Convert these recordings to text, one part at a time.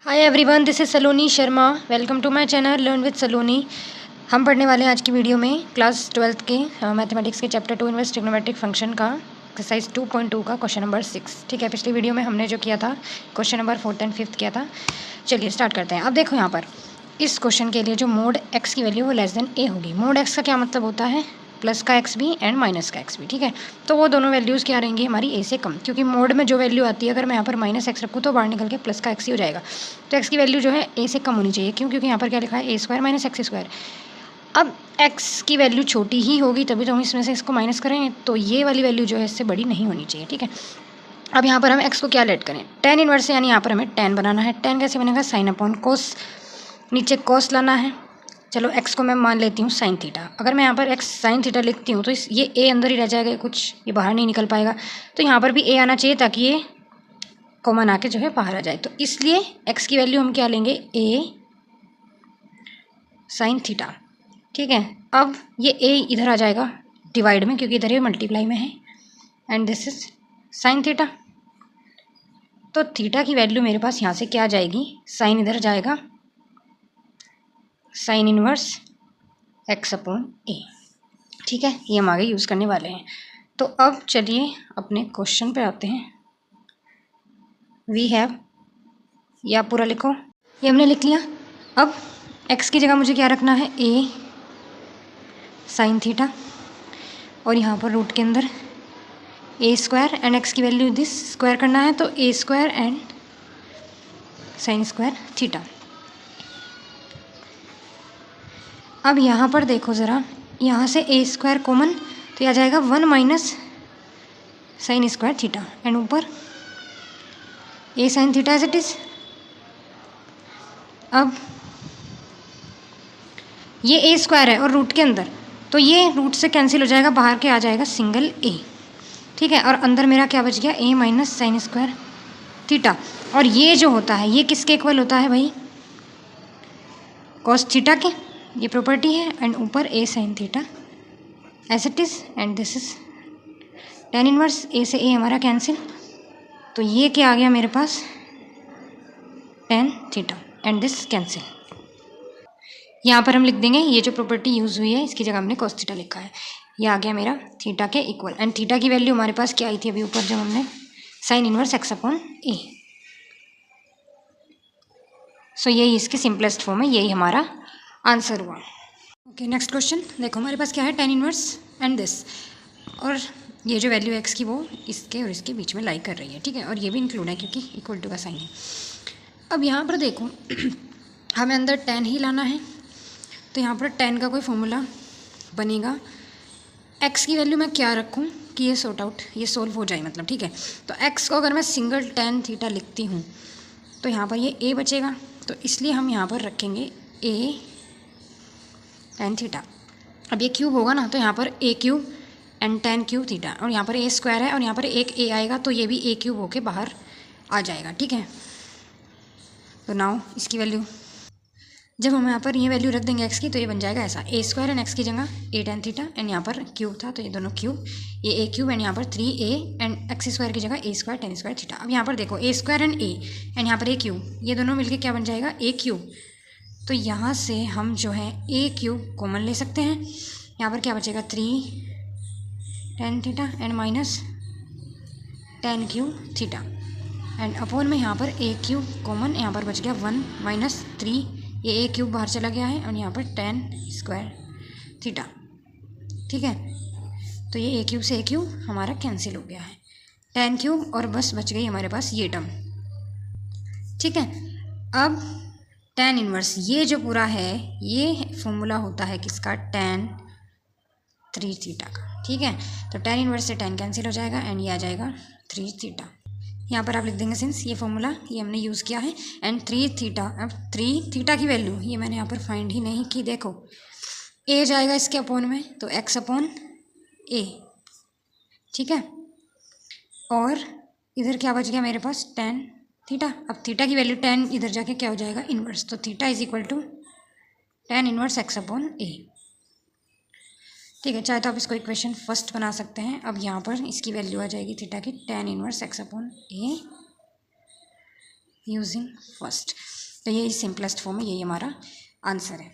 Hi everyone, this is Saloni Sharma. Welcome to my channel learn with Saloni. हम पढ़ने वाले हैं आज की वीडियो में क्लास 12th के मैथमेटिक्स के चैप्टर 2 इनवर्स ट्रिग्नोमेट्रिक फंक्शन का एक्सरसाइज 2.2 का क्वेश्चन नंबर 6। ठीक है, पिछली वीडियो में हमने जो किया था question number 4th and 5th किया था। चलिए स्टार्ट करते हैं। अब देखो यहाँ पर इस क्वेश्चन के लिए जो मोड एक्स की वैल्यू वो लेस देन ए होगी। मोड एक्स का क्या मतलब होता है? प्लस का एक्स भी एंड माइनस का एक्स भी। ठीक है, तो वो दोनों वैल्यूज़ क्या रहेंगी हमारी ए से कम, क्योंकि मोड में जो वैल्यू आती है अगर मैं यहाँ पर माइनस एक्स रखूँ तो बाहर निकल के प्लस का एक्स ही हो जाएगा। तो एक्स की वैल्यू जो है ए से कम होनी चाहिए। क्यों? क्योंकि यहाँ पर क्या लिखा है ए स्क्वायर माइनस एक्स स्क्वायर। अब एक्स की वैल्यू छोटी ही होगी तभी तो हम इसमें से इसको माइनस करेंगे, तो ये वाली वैल्यू जो है इससे बड़ी नहीं होनी चाहिए। ठीक है, अब यहाँ पर हम एक्स को क्या लेट करें? टेन इनवर्स, यानी यहाँ पर हमें टेन बनाना है। टेन कैसे बनेगा? साइन अपॉन कोस, नीचे कोस लाना है। चलो एक्स को मैं मान लेती हूँ साइन थीटा। अगर मैं यहाँ पर एक्स साइन थीटा लिखती हूँ तो ये ए अंदर ही रह जाएगा, कुछ ये बाहर नहीं निकल पाएगा। तो यहाँ पर भी ए आना चाहिए ताकि ये कॉमन आके जो है बाहर आ जाए। तो इसलिए एक्स की वैल्यू हम क्या लेंगे? ए साइन थीटा। ठीक है, अब ये ए इधर आ जाएगा डिवाइड में, क्योंकि इधर ये मल्टीप्लाई में है, and this is sine theta. तो थीटा की वैल्यू मेरे पास यहाँ से क्या आ जाएगी? साइन इधर जाएगा, sine inverse x upon a. ठीक है, ये हम आगे यूज़ करने वाले हैं। तो अब चलिए अपने क्वेश्चन पे आते हैं। वी हैव, या पूरा लिखो, ये हमने लिख लिया। अब एक्स की जगह मुझे क्या रखना है? ए साइन थीटा, और यहाँ पर रूट के अंदर ए स्क्वायर एंड एक्स की वैल्यू दिस स्क्वायर करना है, तो a square and sine square theta. अब यहाँ पर देखो ज़रा, यहाँ से ए स्क्वायर कॉमन तो यह आ जाएगा 1 minus sine square theta, and ऊपर a sine theta as it is. अब ये ए स्क्वायर है और रूट के अंदर, तो ये रूट से कैंसिल हो जाएगा, बाहर के आ जाएगा सिंगल ए। ठीक है, और अंदर मेरा क्या बच गया? ए माइनस साइन स्क्वायर थीटा। और ये जो होता है ये किसके इक्वल होता है भाई? कॉस थीटा के, ये प्रॉपर्टी है, एंड ऊपर a sine theta as it is, and this is tan inverse. A से ए हमारा कैंसिल, तो ये क्या आ गया मेरे पास? Tan theta, and this cancel. यहाँ पर हम लिख देंगे ये जो प्रॉपर्टी यूज़ हुई है इसकी जगह हमने कॉस थीटा लिखा है। ये आ गया मेरा थीटा के इक्वल, एंड थीटा की वैल्यू हमारे पास क्या आई थी अभी ऊपर जब हमने साइन इनवर्स एक्स अपॉन ए। सो यही इसकी सिंपलेस्ट फॉर्म है, यही हमारा आंसर हुआ। ओके, नेक्स्ट क्वेश्चन देखो, हमारे पास क्या है? टेन इनवर्स एंड दिस, और ये जो वैल्यू एक्स की वो इसके और इसके बीच में लाई कर रही है। ठीक है, और ये भी इंक्लूड है क्योंकि इक्वल टू का साइन है। अब यहाँ पर देखो हमें अंदर टेन ही लाना है, तो यहाँ पर टेन का कोई फॉर्मूला बनेगा। एक्स की वैल्यू मैं क्या रखूँ कि ये सॉर्ट आउट, ये सोल्व हो जाए मतलब। ठीक है, तो एक्स को अगर मैं सिंगल टेन थीटा लिखती हूँ तो यहाँ पर ये ए बचेगा, तो इसलिए हम यहाँ पर रखेंगे ए टेन थीटा। अब ये क्यूब होगा ना, तो यहाँ पर a cube and tan cube theta, और यहाँ पर ए स्क्वायर है और यहाँ पर एक ए आएगा, तो ये भी ए क्यूब होके बाहर आ जाएगा। ठीक है, तो नाउ इसकी वैल्यू जब हम यहाँ पर ये वैल्यू रख देंगे एक्स की, तो ये बन जाएगा ऐसा, ए स्क्वायर एंड एक्स की जगह ए टेन थीटा, एंड यहाँ पर क्यूब था तो ये दोनों क्यूब, ये ए क्यूब एंड यहाँ पर 3a एंड एक्स स्क्वायर की जगह ए स्क्वायर टेन स्क्वायर थीटा। अब यहाँ पर देखो ए स्क्वायर एंड ए एंड यहाँ पर ए क्यूब, ये दोनों मिलकर क्या बन जाएगा? ए क्यूब। तो यहाँ से हम जो है ए क्यूब कॉमन ले सकते हैं। यहाँ पर क्या बचेगा? 3 ten theta and minus ten cube theta, and upon में यहाँ पर ए क्यूब कॉमन, यहाँ पर बच गया 1 माइनस 3, ये ए क्यूब बाहर चला गया है, और यहाँ पर टेन स्क्वायर थीटा। ठीक है, तो ये ए क्यूब से ए क्यूब हमारा कैंसिल हो गया है, टेन क्यूब, और बस बच गई हमारे पास ये टर्म। ठीक है, अब टेन इनवर्स ये जो पूरा है ये फॉर्मूला होता है किसका? टेन 3 थीटा का। ठीक है, तो टेन इनवर्स से टेन कैंसिल हो जाएगा, एंड ये आ जाएगा 3 थीटा। यहाँ पर आप लिख देंगे सिंस ये फॉर्मूला ये हमने यूज़ किया है, एंड 3 थीटा। अब 3 थीटा की वैल्यू ये मैंने यहाँ पर फाइंड ही नहीं की, देखो ए जाएगा इसके अपॉन में, तो एक्स अपॉन ए। ठीक है, और इधर क्या बच गया मेरे पास? Tan theta. अब थीटा की वैल्यू टेन इधर जाके क्या हो जाएगा? इन्वर्स, तो theta is equal to tan inverse x upon a. ठीक है, चाहे तो आप इसको इक्वेशन फर्स्ट बना सकते हैं। अब यहाँ पर इसकी वैल्यू आ जाएगी थीटा की टेन इनवर्स एक्स अपॉन ए यूजिंग फर्स्ट। तो यही सिंपलेस्ट फॉर्म है, यही हमारा आंसर है।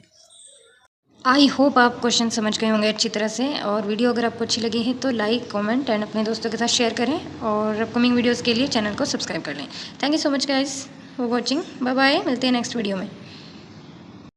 आई होप आप क्वेश्चन समझ गए होंगे अच्छी तरह से, और वीडियो अगर आपको अच्छी लगी है तो लाइक, कमेंट एंड अपने दोस्तों के साथ शेयर करें, और अपकमिंग वीडियोस के लिए चैनल को सब्सक्राइब कर लें। Thank you so much guys for watching. Bye bye, मिलते हैं नेक्स्ट वीडियो में।